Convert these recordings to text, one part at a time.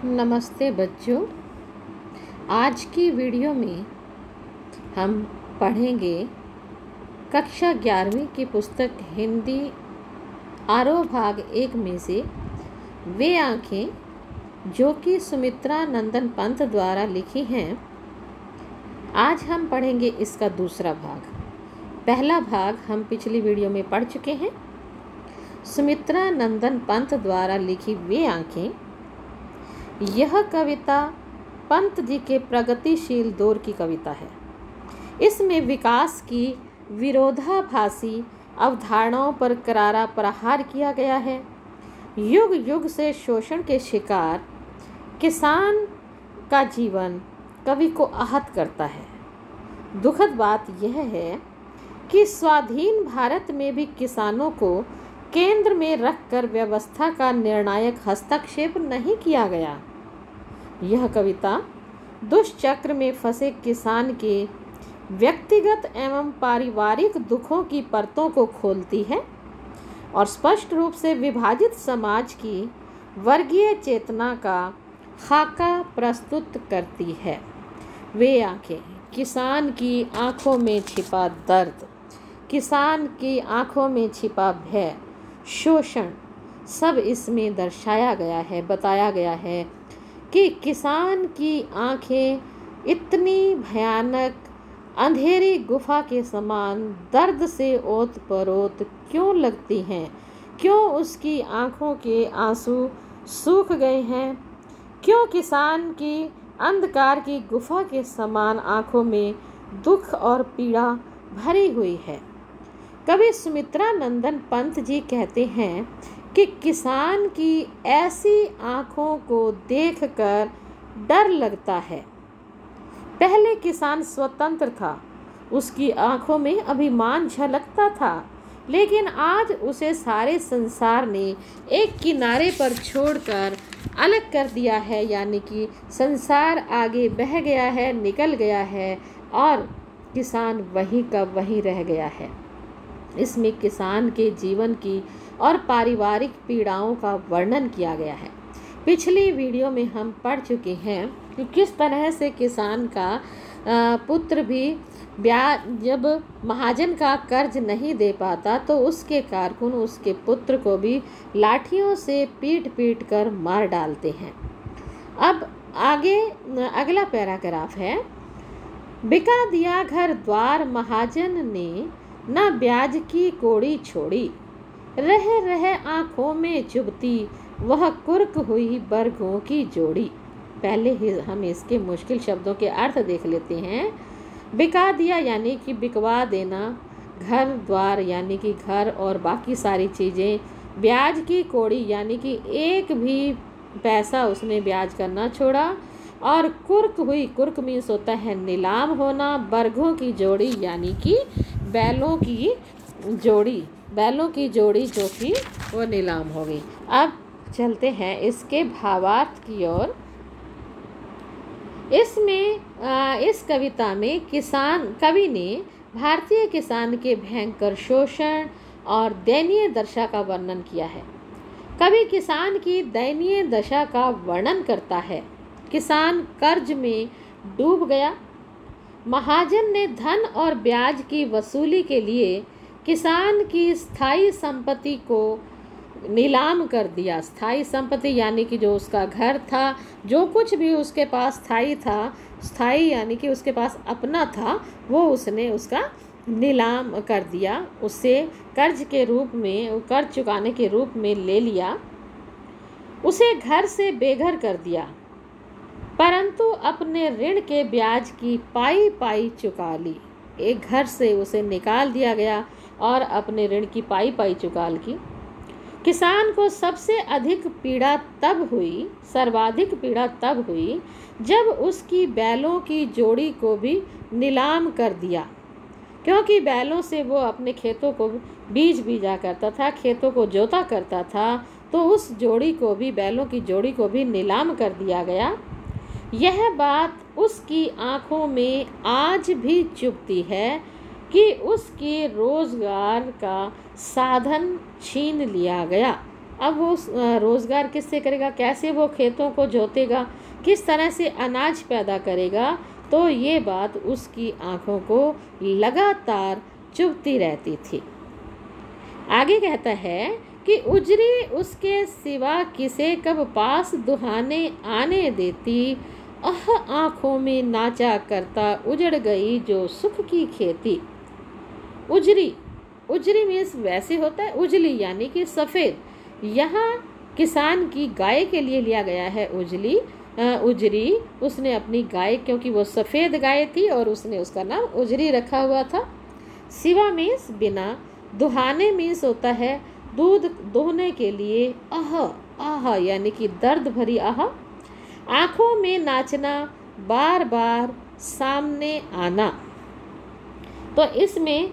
नमस्ते बच्चों। आज की वीडियो में हम पढ़ेंगे कक्षा 11वीं की पुस्तक हिंदी आरोह भाग 1 में से वे आँखें जो कि सुमित्रा नंदन पंत द्वारा लिखी हैं। आज हम पढ़ेंगे इसका दूसरा भाग। पहला भाग हम पिछली वीडियो में पढ़ चुके हैं। सुमित्रा नंदन पंत द्वारा लिखी वे आँखें, यह कविता पंत जी के प्रगतिशील दौर की कविता है। इसमें विकास की विरोधाभासी अवधारणाओं पर करारा प्रहार किया गया है। युग युग से शोषण के शिकार किसान का जीवन कवि को आहत करता है। दुखद बात यह है कि स्वाधीन भारत में भी किसानों को केंद्र में रखकर व्यवस्था का निर्णायक हस्तक्षेप नहीं किया गया। यह कविता दुष्चक्र में फंसे किसान के व्यक्तिगत एवं पारिवारिक दुखों की परतों को खोलती है और स्पष्ट रूप से विभाजित समाज की वर्गीय चेतना का खाका प्रस्तुत करती है। वे आंखें, किसान की आंखों में छिपा दर्द, किसान की आंखों में छिपा भय, शोषण, सब इसमें दर्शाया गया है। बताया गया है कि किसान की आंखें इतनी भयानक अंधेरी गुफा के समान दर्द से ओत-प्रोत क्यों लगती हैं? क्यों उसकी आंखों के आंसू सूख गए हैं? क्यों किसान की अंधकार की गुफा के समान आंखों में दुख और पीड़ा भरी हुई है? कवि सुमित्रा नंदन पंत जी कहते हैं कि किसान की ऐसी आँखों को देखकर डर लगता है। पहले किसान स्वतंत्र था, उसकी आँखों में अभिमान झलकता था, लेकिन आज उसे सारे संसार ने एक किनारे पर छोड़कर अलग कर दिया है। यानी कि संसार आगे बह गया है, निकल गया है और किसान वहीं का वहीं रह गया है। इसमें किसान के जीवन की और पारिवारिक पीड़ाओं का वर्णन किया गया है। पिछली वीडियो में हम पढ़ चुके हैं कि किस तरह से किसान का पुत्र भी जब महाजन का कर्ज नहीं दे पाता तो उसके कारकुन उसके पुत्र को भी लाठियों से पीट पीट कर मार डालते हैं। अब आगे अगला पैराग्राफ है। बिका दिया घर द्वार महाजन ने, न ब्याज की कोड़ी छोड़ी, रह रह आँखों में चुभती वह कुर्क हुई बरगों की जोड़ी। पहले ही हम इसके मुश्किल शब्दों के अर्थ देख लेते हैं। बिका दिया यानी कि बिकवा देना, घर द्वार यानी कि घर और बाकी सारी चीज़ें, ब्याज की कोड़ी यानी कि एक भी पैसा उसने ब्याज करना छोड़ा, और कुर्क हुई, कुर्क मीन्स होता है नीलाम होना, बरगों की जोड़ी यानी कि बैलों की जोड़ी, बैलों की जोड़ी जो कि वो नीलाम हो गई। अब चलते हैं इसके भावार्थ की ओर। इसमें इस कविता में कवि ने भारतीय किसान के भयंकर शोषण और दयनीय दशा का वर्णन किया है। कवि किसान की दयनीय दशा का वर्णन करता है। किसान कर्ज में डूब गया। महाजन ने धन और ब्याज की वसूली के लिए किसान की स्थायी संपत्ति को नीलाम कर दिया। स्थायी संपत्ति यानी कि जो उसका घर था, जो कुछ भी उसके पास स्थायी था, स्थायी यानी कि उसके पास अपना था, वो उसने उसका नीलाम कर दिया। उससे कर्ज के रूप में, कर्ज चुकाने के रूप में ले लिया। उसे घर से बेघर कर दिया, परंतु अपने ऋण के ब्याज की पाई पाई चुका ली। एक घर से उसे निकाल दिया गया और अपने ऋण की पाई पाई चुका ली। किसान को सबसे अधिक पीड़ा तब हुई, सर्वाधिक पीड़ा तब हुई जब उसकी बैलों की जोड़ी को भी नीलाम कर दिया, क्योंकि बैलों से वो अपने खेतों को बीज बीजा करता था, खेतों को जोता करता था, तो उस जोड़ी को भी, बैलों की जोड़ी को भी नीलाम कर दिया गया। यह बात उसकी आँखों में आज भी चुभती है कि उसके रोजगार का साधन छीन लिया गया। अब वो रोज़गार किससे करेगा, कैसे वो खेतों को जोतेगा, किस तरह से अनाज पैदा करेगा। तो ये बात उसकी आँखों को लगातार चुभती रहती थी। आगे कहता है कि उजरी उसके सिवा किसे कब पास दुहाने आने देती, आँखों में नाचा करता उजड़ गई जो सुख की खेती। उजरी, उजरी मीन्स वैसे होता है उजली यानी कि सफ़ेद। यहाँ किसान की गाय के लिए लिया गया है उजरी। उसने अपनी गाय, क्योंकि वो सफ़ेद गाय थी और उसने उसका नाम उजरी रखा हुआ था। सिवा मीन्स बिना, दुहाने मीन्स होता है दूध दोहने के लिए, आह यानी कि दर्द भरी आह। आँखों में नाचना, बार बार सामने आना। तो इसमें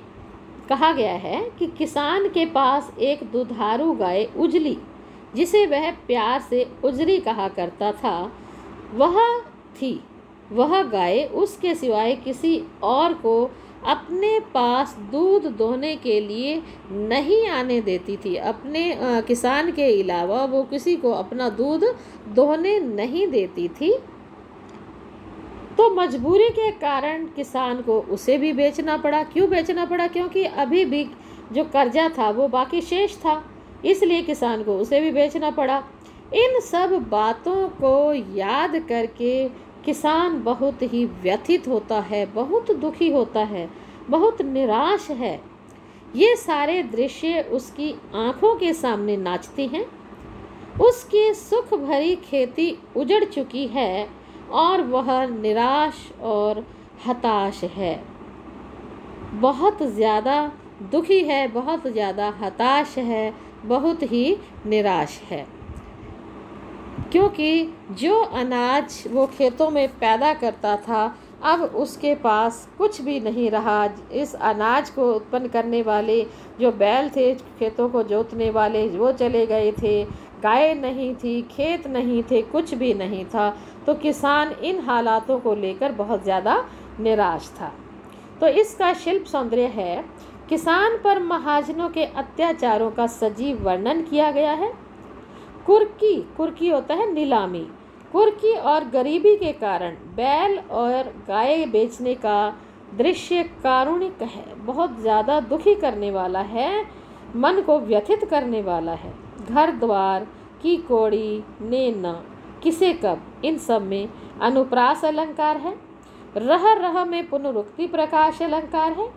कहा गया है कि किसान के पास एक दुधारू गाय उजली, जिसे वह प्यार से उजरी कहा करता था, वह थी। वह गाय उसके सिवाय किसी और को अपने पास दूध दोहने के लिए नहीं आने देती थी। अपने किसान के अलावा वो किसी को अपना दूध दोहने नहीं देती थी। तो मजबूरी के कारण किसान को उसे भी बेचना पड़ा। क्यों बेचना पड़ा? क्योंकि अभी भी जो कर्जा था वो बाकी शेष था, इसलिए किसान को उसे भी बेचना पड़ा। इन सब बातों को याद करके किसान बहुत ही व्यथित होता है, बहुत दुखी होता है, बहुत निराश है। ये सारे दृश्य उसकी आंखों के सामने नाचते हैं। उसकी सुख भरी खेती उजड़ चुकी है और वह निराश और हताश है, बहुत ज़्यादा दुखी है, बहुत ज़्यादा हताश है, बहुत ही निराश है। क्योंकि जो अनाज वो खेतों में पैदा करता था, अब उसके पास कुछ भी नहीं रहा। इस अनाज को उत्पन्न करने वाले जो बैल थे, खेतों को जोतने वाले, वो चले गए थे। गाय नहीं थी, खेत नहीं थे, कुछ भी नहीं था। तो किसान इन हालातों को लेकर बहुत ज़्यादा निराश था। तो इसका शिल्प सौंदर्य है, किसान पर महाजनों के अत्याचारों का सजीव वर्णन किया गया है। कुर्की होता है नीलामी। कुर्की और गरीबी के कारण बैल और गाय बेचने का दृश्य कारुणिक है, बहुत ज़्यादा दुखी करने वाला है, मन को व्यथित करने वाला है। घर द्वार की कोड़ी नेना किसे कब, इन सब में अनुप्रास अलंकार है। रह में पुनरुक्ति प्रकाश अलंकार है।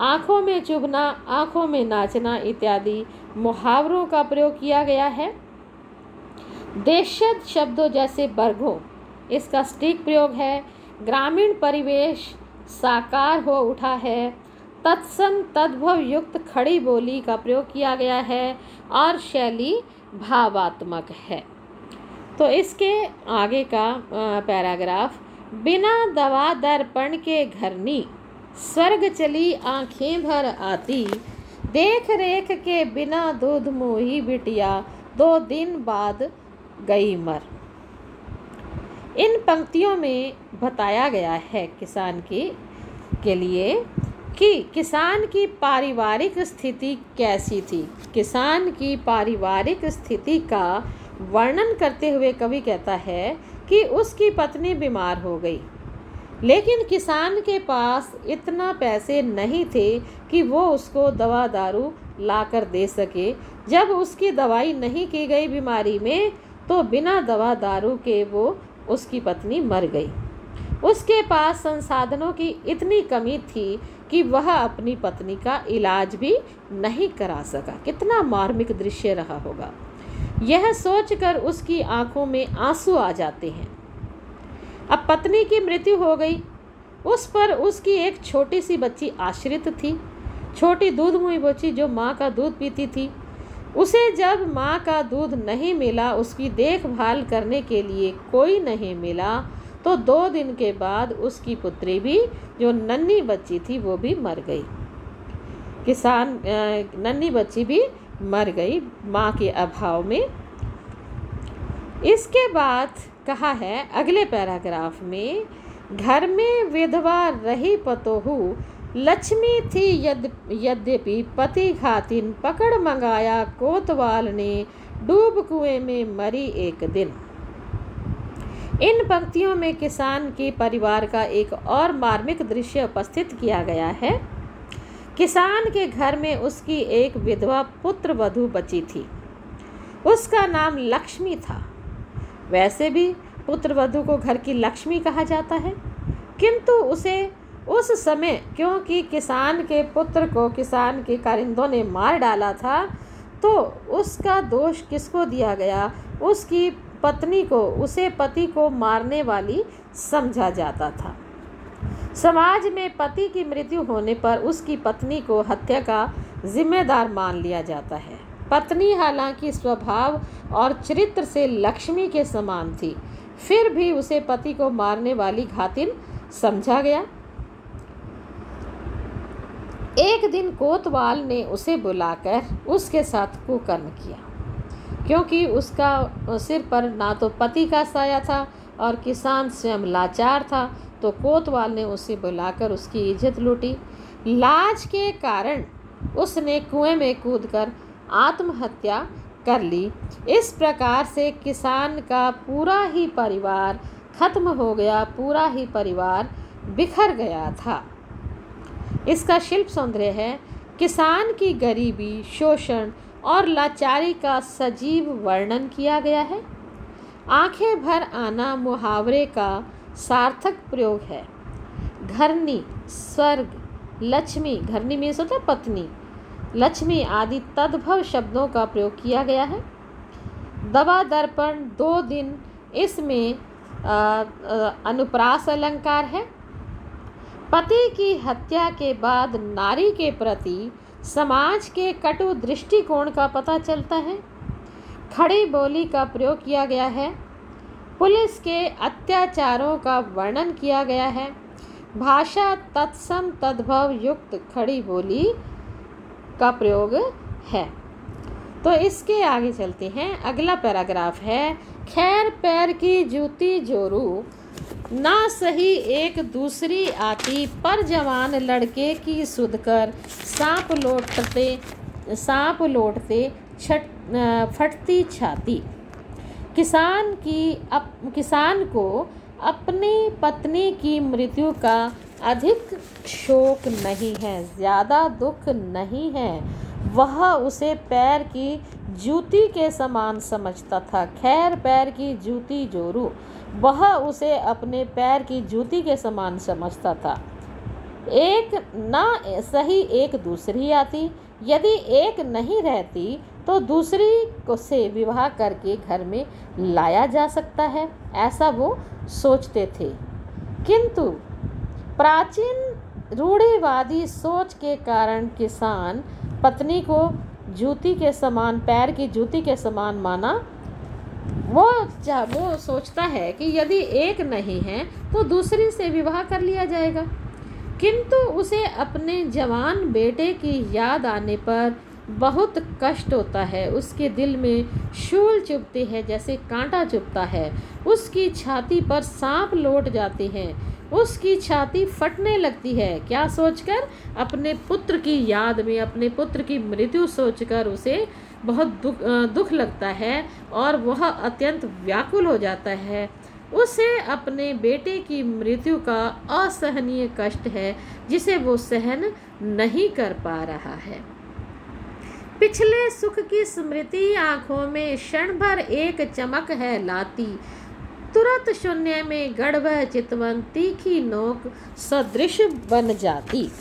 आँखों में चुभना, आँखों में नाचना इत्यादि मुहावरों का प्रयोग किया गया है। देशज शब्दों जैसे बरघों, इसका सटीक प्रयोग है। ग्रामीण परिवेश साकार हो उठा है। तत्सम तद्भव युक्त खड़ी बोली का प्रयोग किया गया है और शैली भावात्मक है। तो इसके आगे का पैराग्राफ, बिना दवा दर्पण के घरनी, स्वर्ग चली आँखें भर आती, देख रेख के बिना दूध मोही बिटिया, 2 दिन बाद गई मर। इन पंक्तियों में बताया गया है किसान के लिए कि किसान की पारिवारिक स्थिति कैसी थी। किसान की पारिवारिक स्थिति का वर्णन करते हुए कवि कहता है कि उसकी पत्नी बीमार हो गई, लेकिन किसान के पास इतना पैसे नहीं थे कि वो उसको दवा दारू ला कर दे सके। जब उसकी दवाई नहीं की गई बीमारी में, तो बिना दवा दारू के वो उसकी पत्नी मर गई। उसके पास संसाधनों की इतनी कमी थी कि वह अपनी पत्नी का इलाज भी नहीं करा सका। कितना मार्मिक दृश्य रहा होगा। यह सोचकर उसकी आंखों में आंसू आ जाते हैं। अब पत्नी की मृत्यु हो गई, उस पर उसकी एक छोटी सी बच्ची आश्रित थी, छोटी दूध मुई बच्ची जो माँ का दूध पीती थी। उसे जब माँ का दूध नहीं मिला, उसकी देखभाल करने के लिए कोई नहीं मिला, तो 2 दिन के बाद उसकी पुत्री भी, जो नन्ही बच्ची थी, वो भी मर गई। नन्ही बच्ची भी मर गई माँ के अभाव में। इसके बाद कहा है अगले पैराग्राफ में, घर में विधवा रही पतोहू, लक्ष्मी थी यद्यपि पति घातिन, पकड़ मंगाया कोतवाल ने, डूब कुएं में मरी एक दिन। इन पंक्तियों में किसान के परिवार का एक और मार्मिक दृश्य उपस्थित किया गया है। किसान के घर में उसकी एक विधवा पुत्र वधू बची थी। उसका नाम लक्ष्मी था। वैसे भी पुत्र वधू को घर की लक्ष्मी कहा जाता है, किंतु उसे उस समय क्योंकि किसान के पुत्र को किसान के कारिंदों ने मार डाला था, तो उसका दोष किसको दिया गया? उसकी पत्नी को, उसे पति को मारने वाली समझा जाता था। समाज में पति की मृत्यु होने पर उसकी पत्नी को हत्या का जिम्मेदार मान लिया जाता है। पत्नी हालांकि स्वभाव और चरित्र से लक्ष्मी के समान थी, फिर भी उसे पति को मारने वाली घातिन समझा गया। एक दिन कोतवाल ने उसे बुलाकर उसके साथ कुकर्म किया। क्योंकि उसका सिर पर ना तो पति का साया था और किसान स्वयं लाचार था, तो कोतवाल ने उसे बुलाकर उसकी इज्जत लूटी। लाज के कारण उसने कुएं में कूदकर आत्महत्या कर ली। इस प्रकार से किसान का पूरा ही परिवार खत्म हो गया, पूरा ही परिवार बिखर गया था। इसका शिल्प सौंदर्य है। किसान की गरीबी, शोषण और लाचारी का सजीव वर्णन किया गया है। आंखें भर आना मुहावरे का सार्थक प्रयोग है। घरनी, स्वर्ग, लक्ष्मी, घरनी में होता है पत्नी, लक्ष्मी आदि तद्भव शब्दों का प्रयोग किया गया है। दवा दर्पण 2 दिन, इसमें अनुप्रास अलंकार है। पति की हत्या के बाद नारी के प्रति समाज के कटु दृष्टिकोण का पता चलता है। खड़ी बोली का प्रयोग किया गया है। पुलिस के अत्याचारों का वर्णन किया गया है। भाषा तत्सम तद्भव युक्त खड़ी बोली का प्रयोग है। तो इसके आगे चलते हैं। अगला पैराग्राफ है, खैर पैर की जूती जोरू, ना सही एक दूसरी आती, पर जवान लड़के की सुध कर, सांप लोटते फटती छाती। किसान को अपनी पत्नी की मृत्यु का अधिक शोक नहीं है, ज़्यादा दुख नहीं है। वह उसे पैर की जूती के समान समझता था। खैर पैर की जूती जोरू, वह उसे अपने पैर की जूती के समान समझता था। एक ना सही एक दूसरी आती, यदि एक नहीं रहती तो दूसरी को से विवाह करके घर में लाया जा सकता है, ऐसा वो सोचते थे। किंतु प्राचीन रूढ़िवादी सोच के कारण किसान पत्नी को जूती के समान, पैर की जूती के समान माना। वो सोचता है कि यदि एक नहीं है तो दूसरी से विवाह कर लिया जाएगा। किंतु उसे अपने जवान बेटे की याद आने पर बहुत कष्ट होता है। उसके दिल में शूल चुभते हैं, जैसे कांटा चुभता है। उसकी छाती पर सांप लौट जाते हैं, उसकी छाती फटने लगती है। क्या सोचकर? अपने पुत्र की याद में, अपने पुत्र की मृत्यु सोचकर उसे बहुत दुख लगता है और वह अत्यंत व्याकुल हो जाता है। उसे अपने बेटे की मृत्यु का असहनीय कष्ट है, जिसे वो सहन नहीं कर पा रहा है। पिछले सुख की स्मृति आंखों में क्षण भर एक चमक है लाती, तुरंत शून्य में गढ़ वह चितवन, तीखी नोक सदृश बन जाती।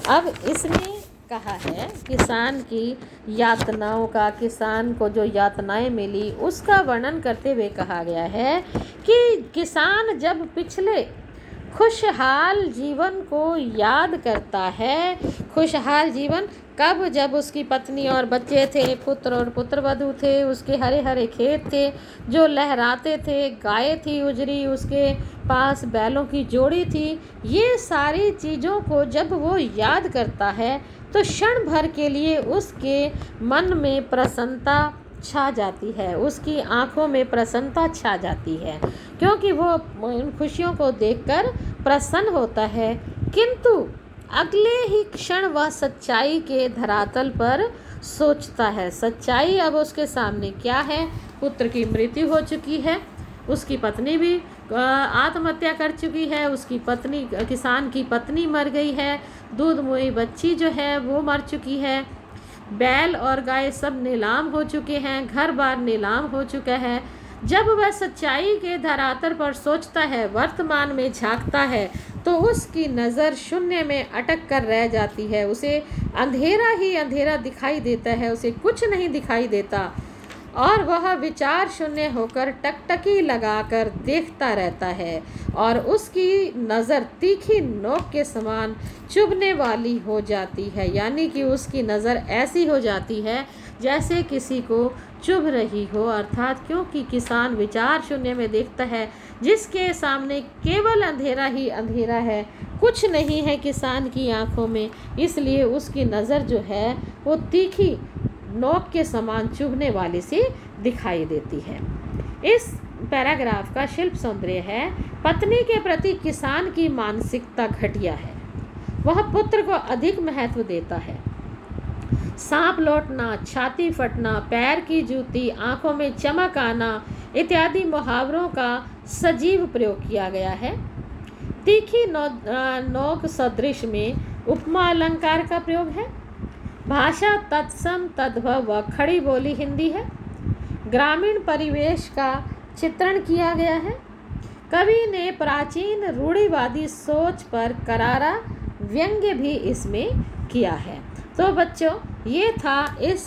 अब इसमें कहा है किसान की यातनाओं का, किसान को जो यातनाएं मिली उसका वर्णन करते हुए कहा गया है कि किसान जब पिछले खुशहाल जीवन को याद करता है। खुशहाल जीवन कब? जब उसकी पत्नी और बच्चे थे, पुत्र और पुत्रवधू थे, उसके हरे हरे खेत थे जो लहराते थे, गाय थी उजरी, उसके पास बैलों की जोड़ी थी। ये सारी चीज़ों को जब वो याद करता है तो क्षण भर के लिए उसके मन में प्रसन्नता छा जाती है, उसकी आंखों में प्रसन्नता छा जाती है, क्योंकि वो उन खुशियों को देखकर प्रसन्न होता है। किंतु अगले ही क्षण वह सच्चाई के धरातल पर सोचता है। सच्चाई अब उसके सामने क्या है? पुत्र की मृत्यु हो चुकी है, उसकी पत्नी भी आत्महत्या कर चुकी है, उसकी पत्नी, किसान की पत्नी मर गई है, दूध मुई बच्ची जो है वो मर चुकी है, बैल और गाय सब नीलाम हो चुके हैं, घर बार नीलाम हो चुका है। जब वह सच्चाई के धरातल पर सोचता है, वर्तमान में झांकता है, तो उसकी नज़र शून्य में अटक कर रह जाती है। उसे अंधेरा ही अंधेरा दिखाई देता है, उसे कुछ नहीं दिखाई देता और वह विचार शून्य होकर टकटकी लगाकर देखता रहता है और उसकी नज़र तीखी नोक के समान चुभने वाली हो जाती है। यानी कि उसकी नज़र ऐसी हो जाती है जैसे किसी को चुभ रही हो, अर्थात क्योंकि किसान विचार शून्य में देखता है, जिसके सामने केवल अंधेरा ही अंधेरा है, कुछ नहीं है किसान की आंखों में, इसलिए उसकी नज़र जो है वो तीखी नोक के समान चुभने वाली सी दिखाई देती है। इस पैराग्राफ का शिल्प सौंदर्य है, पत्नी के प्रति किसान की मानसिकता घटिया है, वह पुत्र को अधिक महत्व देता है। सांप लौटना, छाती फटना, पैर की जूती, आंखों में चमक आना इत्यादि मुहावरों का सजीव प्रयोग किया गया है। तीखी नोक सदृश में उपमा अलंकार का प्रयोग है। भाषा तत्सम तद्भव व खड़ी बोली हिंदी है। ग्रामीण परिवेश का चित्रण किया गया है। कवि ने प्राचीन रूढ़िवादी सोच पर करारा व्यंग्य भी इसमें किया है। तो बच्चों, ये था इस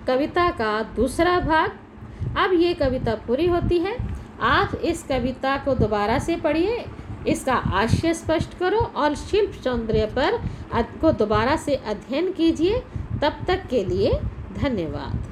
कविता का दूसरा भाग। अब ये कविता पूरी होती है। आप इस कविता को दोबारा से पढ़िए, इसका आशय स्पष्ट करो और शिल्प सौंदर्य पर को दोबारा से अध्ययन कीजिए। तब तक के लिए धन्यवाद।